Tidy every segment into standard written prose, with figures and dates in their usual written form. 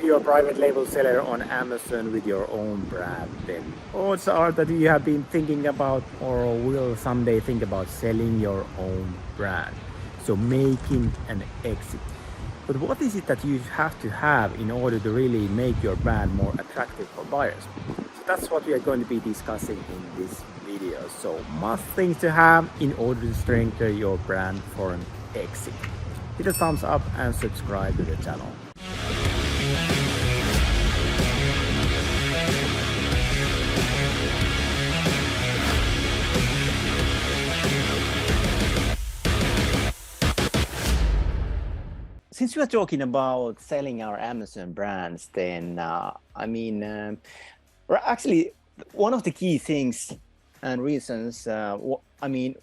you're a private label seller on Amazon with your own brand, then odds are that you have been thinking about or will someday think about selling your own brand. So making an exit. But what is it that you have to have in order to really make your brand more attractive for buyers? So that's what we are going to be discussing in this video. So must things to have in order to strengthen your brand for an exit. Hit a thumbs up and subscribe to the channel. Since we are talking about selling our Amazon brands, then actually one of the key things and reasons,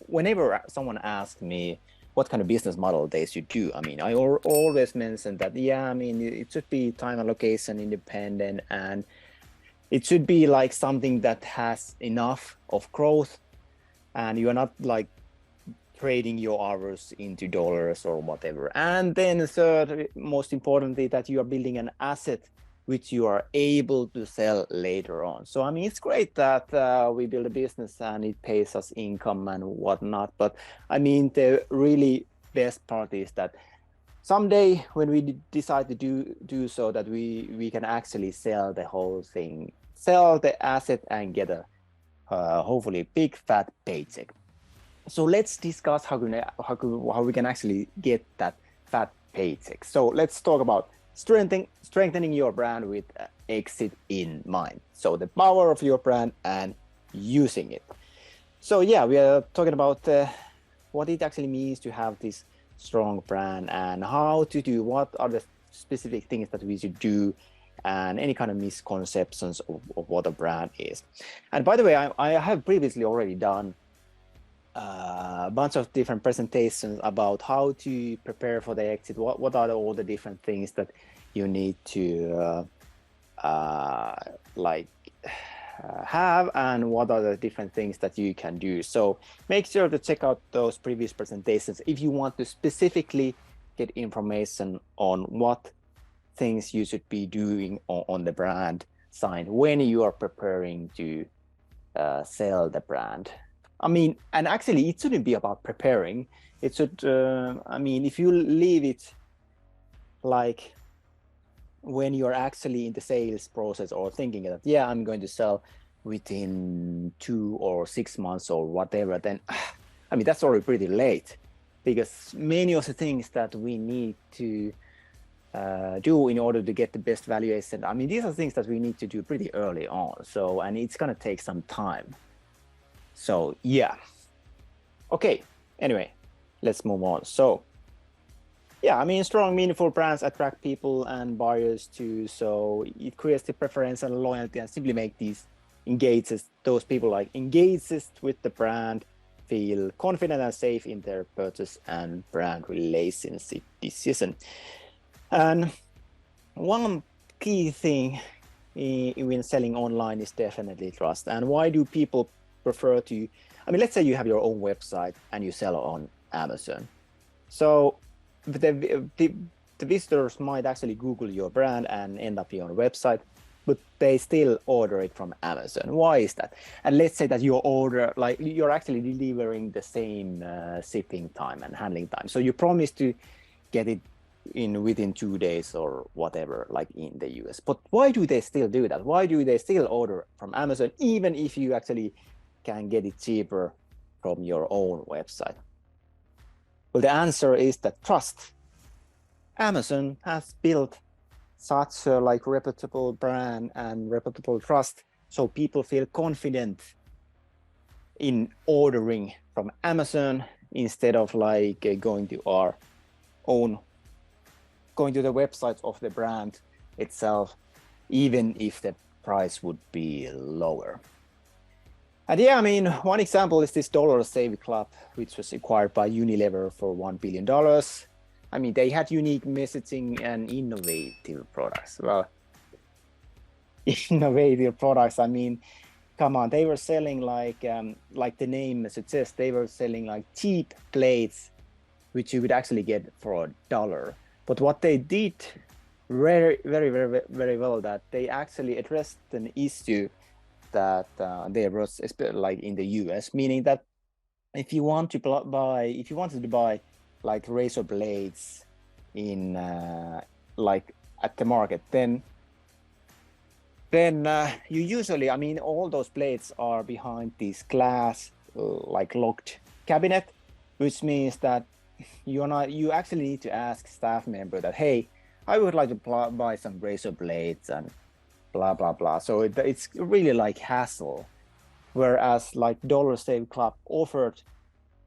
whenever someone asks me what kind of business model they should do, I always mention that, it should be time and location independent, and it should be like something that has enough of growth, and you are not like trading your hours into dollars or whatever. And then third, most importantly, that you are building an asset which you are able to sell later on. So it's great that we build a business and it pays us income and whatnot, but the really best part is that someday when we decide to do so, that we can actually sell the whole thing, sell the asset and get a hopefully big fat paycheck. So let's discuss how we can actually get that fat paycheck. So let's talk about strengthening your brand with exit in mind. So the power of your brand and using it. So yeah, we are talking about what it actually means to have this strong brand and how to do, what are the specific things that we should do, and any kind of misconceptions of what a brand is. And by the way, I have previously already done a bunch of different presentations about how to prepare for the exit. What are all the different things that you need to have, and what are the different things that you can do. So make sure to check out those previous presentations if you want to specifically get information on what things you should be doing on the brand side when you are preparing to sell the brand. And actually it shouldn't be about preparing. It should, if you leave it like when you're actually in the sales process or thinking that, yeah, I'm going to sell within 2 or 6 months or whatever, then, that's already pretty late, because many of the things that we need to do in order to get the best valuation, these are things that we need to do pretty early on. So, and it's going to take some time. So yeah, okay, anyway, let's move on. So yeah, strong, meaningful brands attract people and buyers too. So it creates the preference and loyalty, and simply make those people engages with the brand, feel confident and safe in their purchase and brand relationship decision. And one key thing when selling online is definitely trust. And why do people prefer to, let's say you have your own website and you sell on Amazon. So the visitors might actually Google your brand and end up on your website, but they still order it from Amazon. Why is that? And let's say that your order, you're actually delivering the same shipping time and handling time. So you promise to get it within 2 days or whatever, like in the US. But why do they still do that? Why do they still order from Amazon, even if you actually can get it cheaper from your own website? Well, the answer is that trust. Amazon has built such a reputable brand and reputable trust, so people feel confident in ordering from Amazon instead of going to the website of the brand itself, even if the price would be lower. And yeah, one example is this Dollar Save Club, which was acquired by Unilever for $1 billion. They had unique messaging and innovative products. Well, innovative products, come on, they were selling like the name suggests, they were selling cheap plates, which you would actually get for $1. But what they did very well that they actually addressed an issue that there was like in the US, meaning that if you want to if you wanted to buy like razor blades in like at the market, then you usually, I mean, all those blades are behind this glass like locked cabinet, which means that you actually need to ask staff member that, hey, I would like to buy some razor blades and blah blah blah. So it's really like hassle. Whereas like Dollar Save Club offered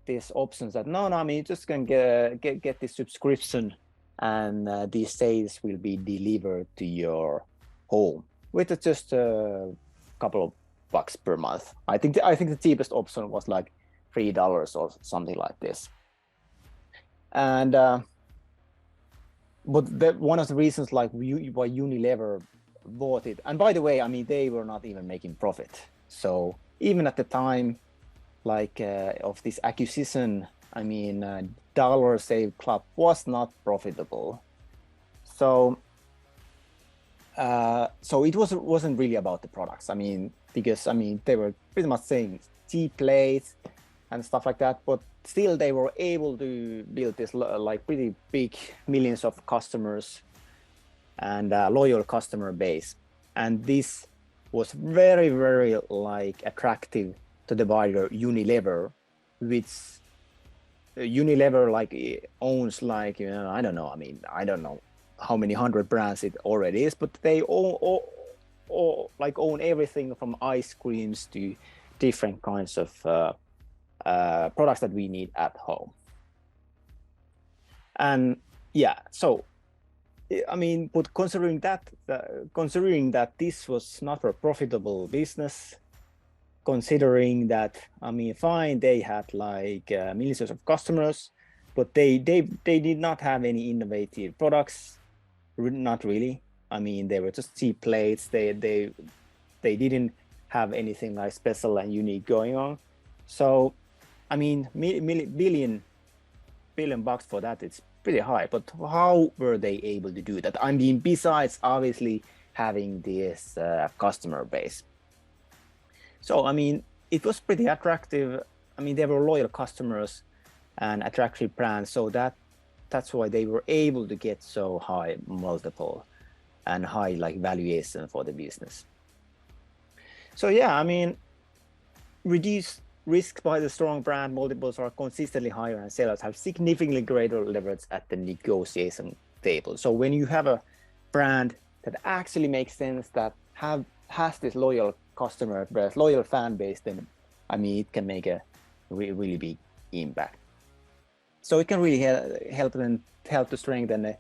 these options that no, I mean, you just can get this subscription, and these sales will be delivered to your home with just a couple of bucks per month. I think the cheapest option was like $3 or something like this. And but one of the reasons like why Unilever bought it, and by the way, I mean, they were not even making profit. So even at the time like of this acquisition, I mean, Dollar Save Club was not profitable. So so it wasn't really about the products. I mean, because I mean they were pretty much saying cheap plates and stuff like that, but still they were able to build this like pretty big millions of customers and loyal customer base. And this was very like attractive to the buyer Unilever, which Unilever like owns like, you know, I don't know. I mean, I don't know how many hundred brands it already is, but they like own everything from ice creams to different kinds of products that we need at home. And yeah, so I mean, but considering that this was not a profitable business, considering that, I mean, fine, they had like millions of customers, but they did not have any innovative products, not really. I mean, they were just cheap plates. They didn't have anything like special and unique going on. So, I mean, billion bucks for that, it's pretty high. But how were they able to do that? I mean, besides obviously having this customer base. So, I mean, it was pretty attractive. I mean, they were loyal customers and attractive brands. So that's why they were able to get so high multiple and high like valuation for the business. So yeah, I mean, reduced risk by the strong brand multiples are consistently higher, and sellers have significantly greater leverage at the negotiation table. So when you have a brand that actually makes sense, that has this loyal customer base, loyal fan base, then I mean, it can make a really big impact. So it can really help to strengthen the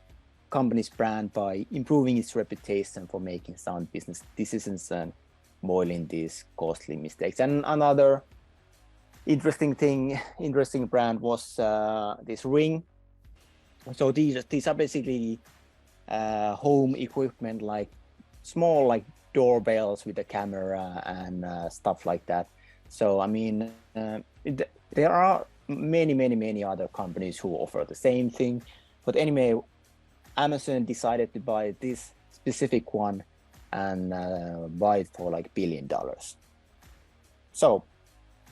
company's brand by improving its reputation for making sound business decisions and avoiding these costly mistakes. And another interesting brand was this Ring. So these are basically home equipment, like small like doorbells with a camera and stuff like that. So I mean, there are many other companies who offer the same thing, but anyway, Amazon decided to buy this specific one and buy it for like $1 billion. So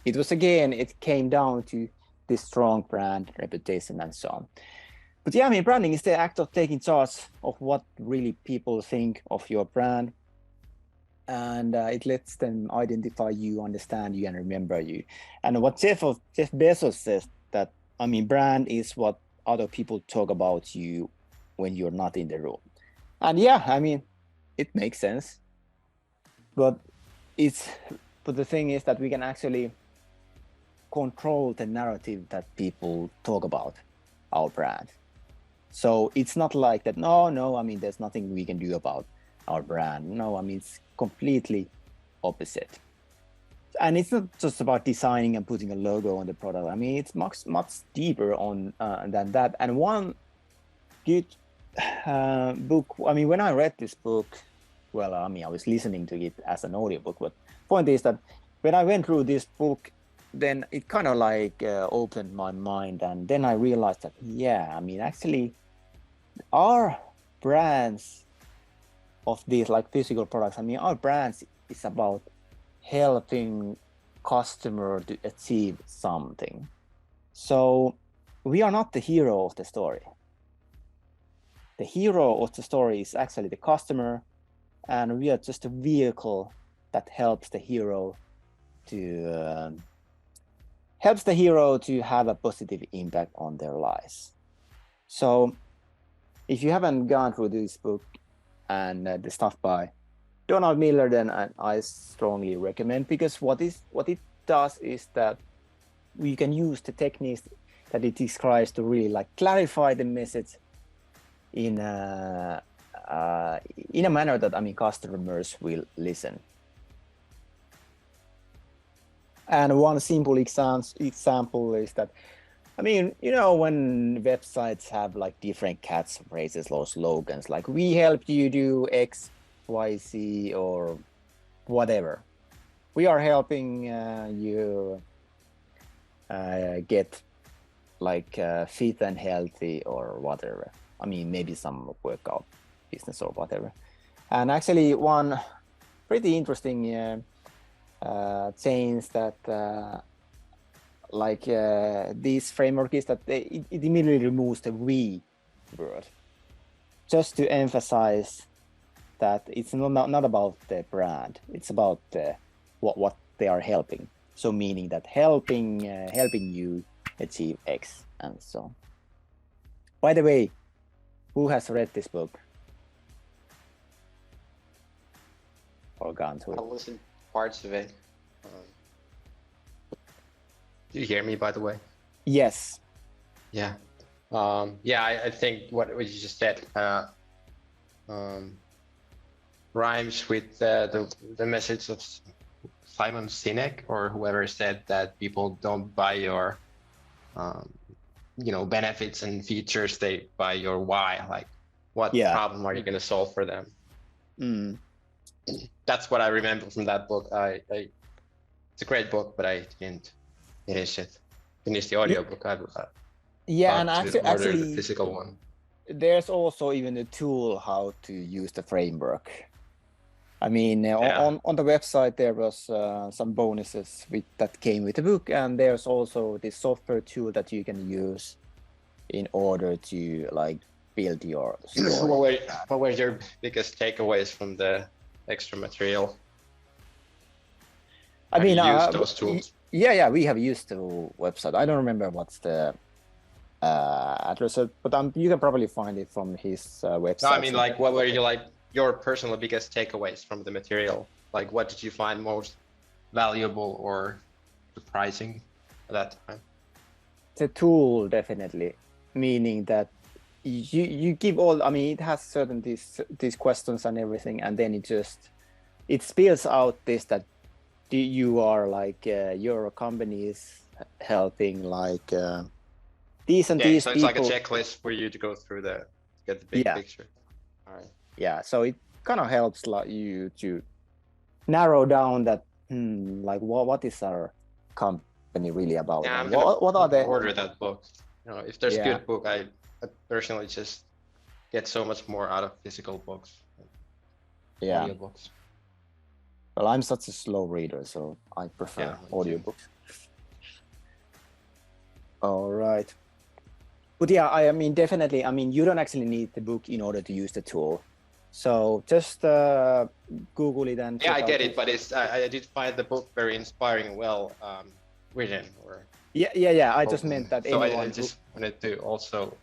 it came down to this strong brand reputation and so on. But yeah, I mean, branding is the act of taking charge of what really people think of your brand. And it lets them identify you, understand you, and remember you. And what Jeff Bezos says, that, I mean, brand is what other people talk about you when you're not in the room. And yeah, I mean, it makes sense. But the thing is that we can actually control the narrative that people talk about our brand. So it's not like that, no, I mean, there's nothing we can do about our brand. No, I mean, it's completely opposite. And it's not just about designing and putting a logo on the product. I mean, it's much deeper than that. And one good book, I mean, when I read this book, well, I mean, I was listening to it as an audiobook, but point is that when I went through this book, then it kind of like opened my mind. And then I realized that, yeah, I mean, actually, our brands of these like physical products, I mean, our brands is about helping customer to achieve something. So we are not the hero of the story. The hero of the story is actually the customer, and we are just a vehicle that helps the hero to have a positive impact on their lives. So if you haven't gone through this book and the stuff by Donald Miller, then I strongly recommend, because what it does is that we can use the techniques that it describes to really like clarify the message in a manner that, I mean, customers will listen. And one simple example is that, I mean, you know, when websites have like different catchphrases or slogans, like we help you do X, Y, Z, or whatever. We are helping you get like fit and healthy or whatever. I mean, maybe some workout business or whatever. And actually one pretty interesting change that this framework is that it immediately removes the we word, just to emphasize that it's not about the brand, it's about what they are helping. So meaning that helping you achieve X and so on. By the way, who has read this book or gone through it? I listened parts of it. Do you hear me, by the way? Yes. Yeah. I think what you just said rhymes with the message of Simon Sinek, or whoever said that people don't buy your benefits and features, they buy your why. Like, what problem are you going to solve for them? That's what I remember from that book. It's a great book, but I didn't finish the audiobook. And actually the physical one. There's also even a tool how to use the framework. I mean, on the website there was some bonuses that came with the book, and there's also this software tool that you can use in order to like build your story. What were your biggest takeaways from the extra material? I mean, use those tools? Yeah, we have used the website. I don't remember what's the address, but you can probably find it from his website. No, I mean, like, what were your personal biggest takeaways from the material? Like, what did you find most valuable or surprising at that time? The tool, definitely, meaning that you give all, I mean, it has certain these questions and everything, and then it spills out this that you are like your company is helping like these and these so people. It's like a checklist for you to go through get the big picture. All right. Yeah, so it kind of helps like you to narrow down that like what is our company really about? Yeah, what are they? Order that book. You know, if there's a good book, I personally just get so much more out of physical books. Audiobooks. Well, I'm such a slow reader, so I prefer audiobooks. All right. But yeah, I mean, definitely, I mean, you don't actually need the book in order to use the tool. So just Google it and I get it, but I did find the book very inspiring and well written. I just meant that anyone. So I just wanted to also.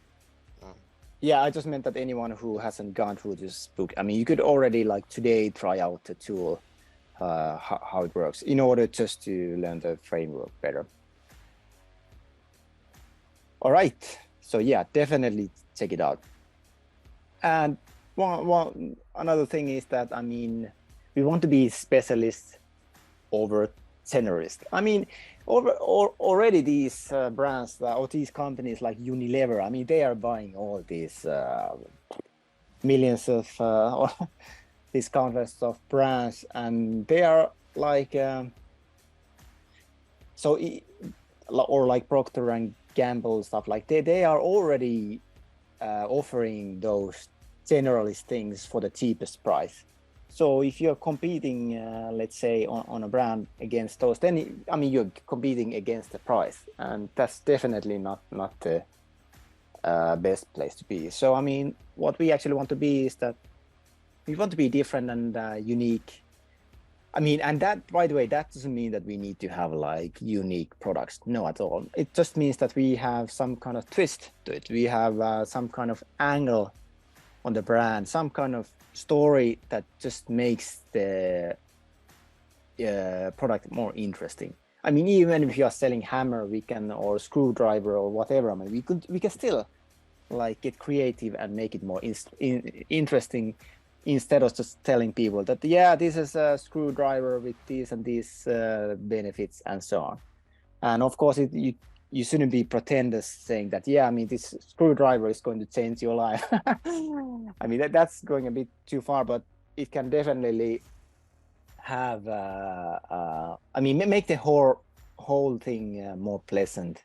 I just meant that anyone who hasn't gone through this book, I mean, you could already like today try out the tool, how it works, in order just to learn the framework better. All right. So yeah, definitely check it out. And another thing is that, I mean, we want to be specialists over generalist. I mean, already these brands or these companies like Unilever, I mean, they are buying all these millions of these countless of brands, and they are like or like Procter and Gamble stuff, like they are already offering those generalist things for the cheapest price. So if you're competing, let's say on a brand against those, then I mean you're competing against the price, and that's definitely not the best place to be. So I mean, what we actually want to be is that we want to be different and unique. I mean, and that, by the way, that doesn't mean that we need to have like unique products. No, at all. It just means that we have some kind of twist to it. We have some kind of angle on the brand, some kind of story that just makes the product more interesting. I mean, even if you are selling hammer, we can, or screwdriver or whatever. I mean, we can still like get creative and make it more interesting, instead of just telling people that, yeah, this is a screwdriver with these and these benefits and so on. And of course, you shouldn't be pretenders saying that, yeah, I mean, this screwdriver is going to change your life. I mean, that's going a bit too far, but it can definitely have, I mean, make the whole thing more pleasant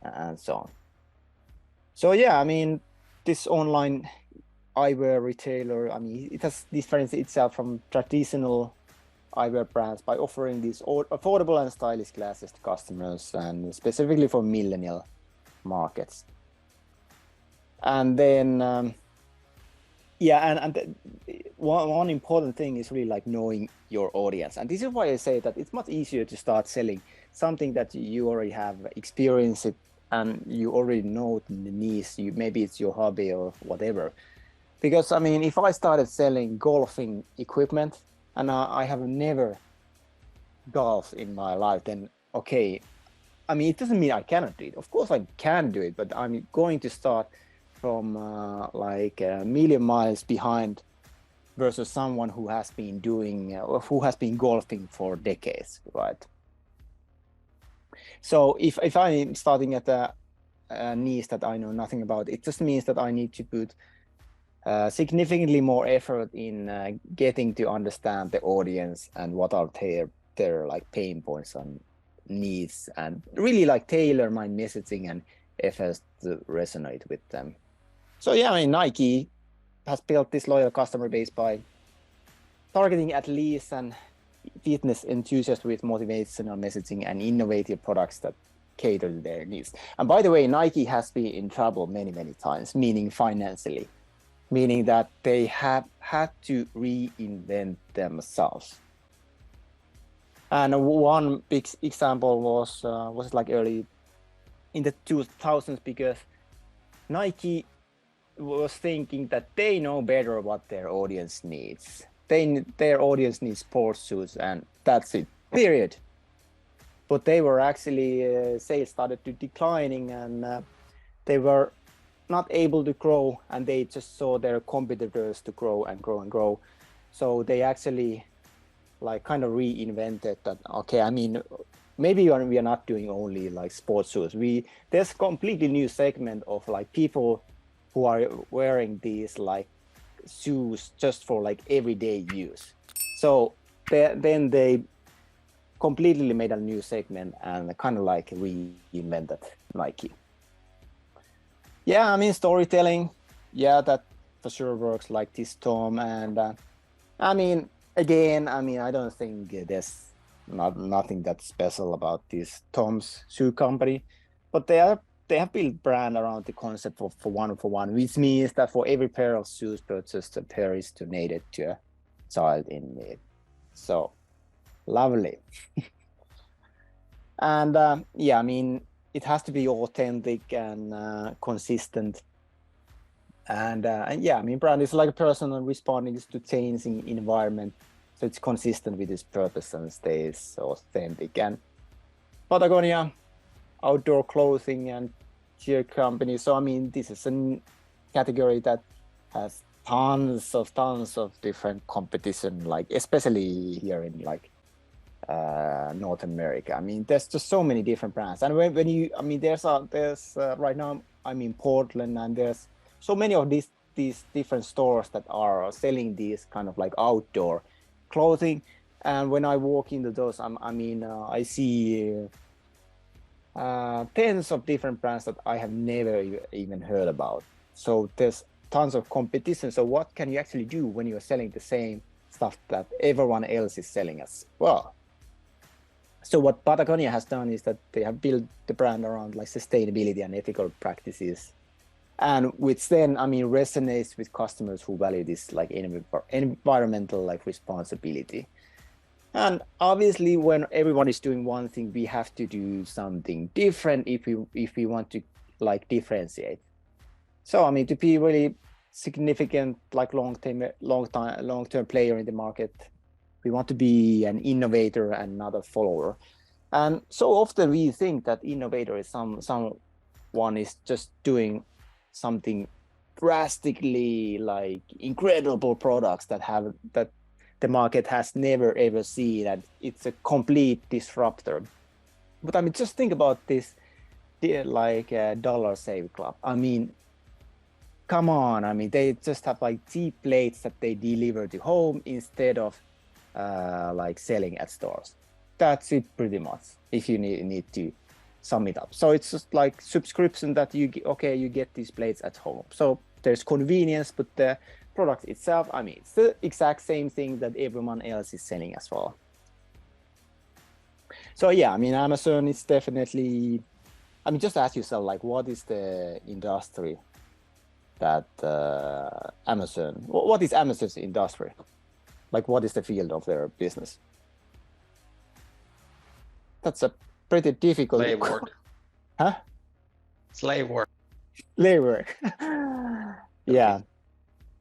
and so on. So yeah, I mean, this online eyewear retailer, I mean, it has differentiated itself from traditional eyewear brands by offering these affordable and stylish glasses to customers, and specifically for millennial markets. And then, yeah, and one important thing is really like knowing your audience. And this is why I say that it's much easier to start selling something that you already have experienced it and you already know the niche. Maybe it's your hobby or whatever. Because I mean, if I started selling golfing equipment and I have never golfed in my life, then okay, I mean, it doesn't mean I cannot do it. Of course I can do it, but I'm going to start from like a million miles behind versus someone who has been doing, who has been golfing for decades, right? So if I'm starting at a niche that I know nothing about, it just means that I need to put significantly more effort in getting to understand the audience and what are their like pain points and needs, and really like tailor my messaging and efforts to resonate with them. So yeah, I mean, Nike has built this loyal customer base by targeting athletes and fitness enthusiasts with motivational messaging and innovative products that cater to their needs. And by the way, Nike has been in trouble many times, meaning financially, meaning that they have had to reinvent themselves. And one big example was like early in the 2000s, because Nike was thinking that they know better what their audience needs. Their audience needs sports shoes, and that's it, period. But they were actually, sales started to declining, and they were not able to grow, and they just saw their competitors to grow and grow and grow. So they actually like kind of reinvented that. Okay, I mean, maybe we are not doing only like sports shoes. There's a completely new segment of like people who are wearing these like shoes just for like everyday use. So then they completely made a new segment and kind of like reinvented Nike. Yeah, I mean, storytelling, yeah, that for sure works like this, Tom. And I mean, again, I mean, I don't think there's nothing that special about this Tom's shoe company, but they have built brand around the concept of for one, which means that for every pair of shoes purchased, a pair is donated to a child in need. So lovely. And yeah, I mean, it has to be authentic and consistent. And yeah, I mean, brand is like a person responding to changing environment, so it's consistent with its purpose and stays authentic. And Patagonia, outdoor clothing and gear company. So I mean, this is a category that has tons of different competition, like especially here in like North America. I mean, there's just so many different brands. And when you, I mean, there's right now I'm in Portland, and there's so many of these different stores that are selling these kind of like outdoor clothing. And when I walk into those, I see tens of different brands that I have never even heard about. So there's tons of competition. So what can you actually do when you're selling the same stuff that everyone else is selling as well? So what Patagonia has done is that they have built the brand around like sustainability and ethical practices, and which then, I mean, resonates with customers who value this like environmental like responsibility. And obviously, when everyone is doing one thing, we have to do something different if we want to like differentiate. So I mean, to be really significant, like long-term player in the market, we want to be an innovator and not a follower. And so often we think that innovator is someone is just doing something drastically like incredible products that the market has never ever seen, and it's a complete disruptor. But I mean, just think about this, like Dollar Save Club. I mean, come on. I mean, they just have like cheap plates that they deliver to home instead of like selling at stores. That's it pretty much, if you need to sum it up. So it's just like subscription that you get these plates at home. So there's convenience, but the product itself, I mean, it's the exact same thing that everyone else is selling as well. So yeah, I mean, Amazon is definitely, I mean, just ask yourself, like, what is the industry that what is Amazon's industry? Like, what is the field of their business? That's a pretty difficult. Slave work. Huh? Slave work. Slave work. Yeah.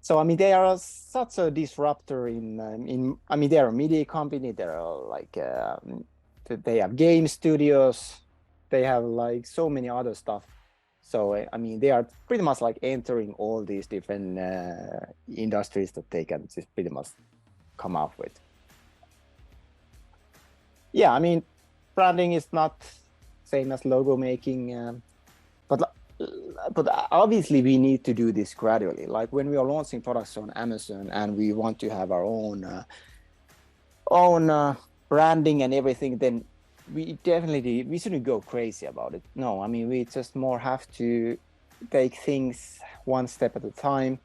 So I mean, they are such a disruptor in. I mean, they're a media company. They're like they have game studios. They have like so many other stuff. So I mean, they are pretty much like entering all these different industries that they can just pretty much come up with. Yeah, I mean, branding is not same as logo making, but obviously we need to do this gradually. Like when we are launching products on Amazon and we want to have our own branding and everything, then we shouldn't go crazy about it. No, I mean, we just more have to take things one step at a time.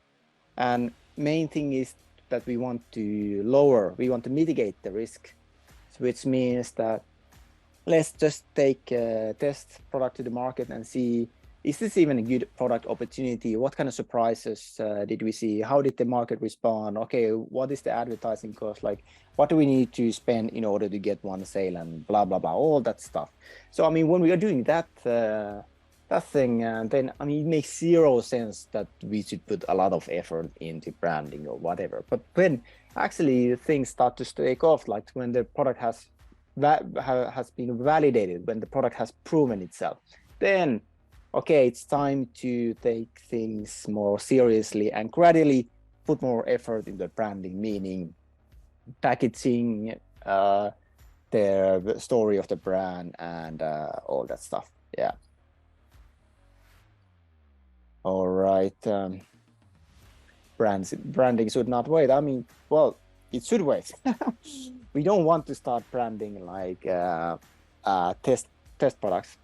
And main thing is that we want to mitigate the risk, which means that let's just take a test product to the market and see, is this even a good product opportunity? What kind of surprises did we see? How did the market respond? Okay, what is the advertising cost? Like, what do we need to spend in order to get one sale and blah, blah, blah, all that stuff. So, I mean, when we are doing that thing, then, I mean, it makes zero sense that we should put a lot of effort into branding or whatever. But when actually things start to take off, like when the product has been validated, when the product has proven itself, then okay, it's time to take things more seriously and gradually put more effort in the branding, meaning packaging, the story of the brand, and all that stuff. Yeah. All right. Branding should not wait. I mean, well, it should wait. We don't want to start branding like test products,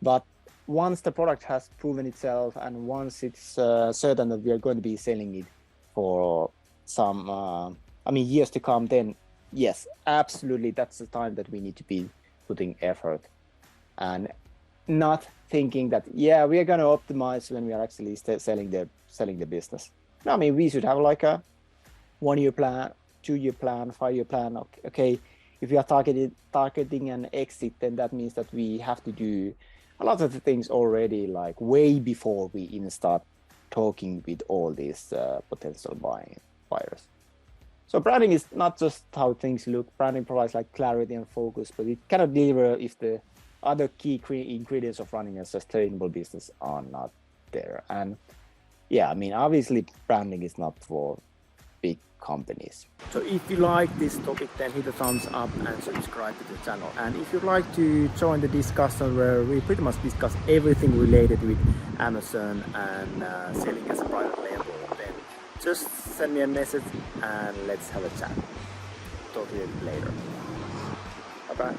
but once the product has proven itself and once it's certain that we are going to be selling it for some, I mean, years to come, then yes, absolutely, that's the time that we need to be putting effort and not thinking that, yeah, we are going to optimize when we are actually selling the business. No, I mean, we should have like a 1-year plan, 2-year plan, 5-year plan. Okay, if we are targeting an exit, then that means that we have to do a lot of the things already, like way before we even start talking with all these potential buyers. So branding is not just how things look. Branding provides like clarity and focus, but it cannot deliver if the other key ingredients of running a sustainable business are not there. And yeah, I mean, obviously branding is not for big companies. So if you like this topic, then hit a thumbs up and subscribe to the channel. And if you'd like to join the discussion where we pretty much discuss everything related with Amazon and selling as a private label, then just send me a message and let's have a chat. Talk to you later. Bye bye.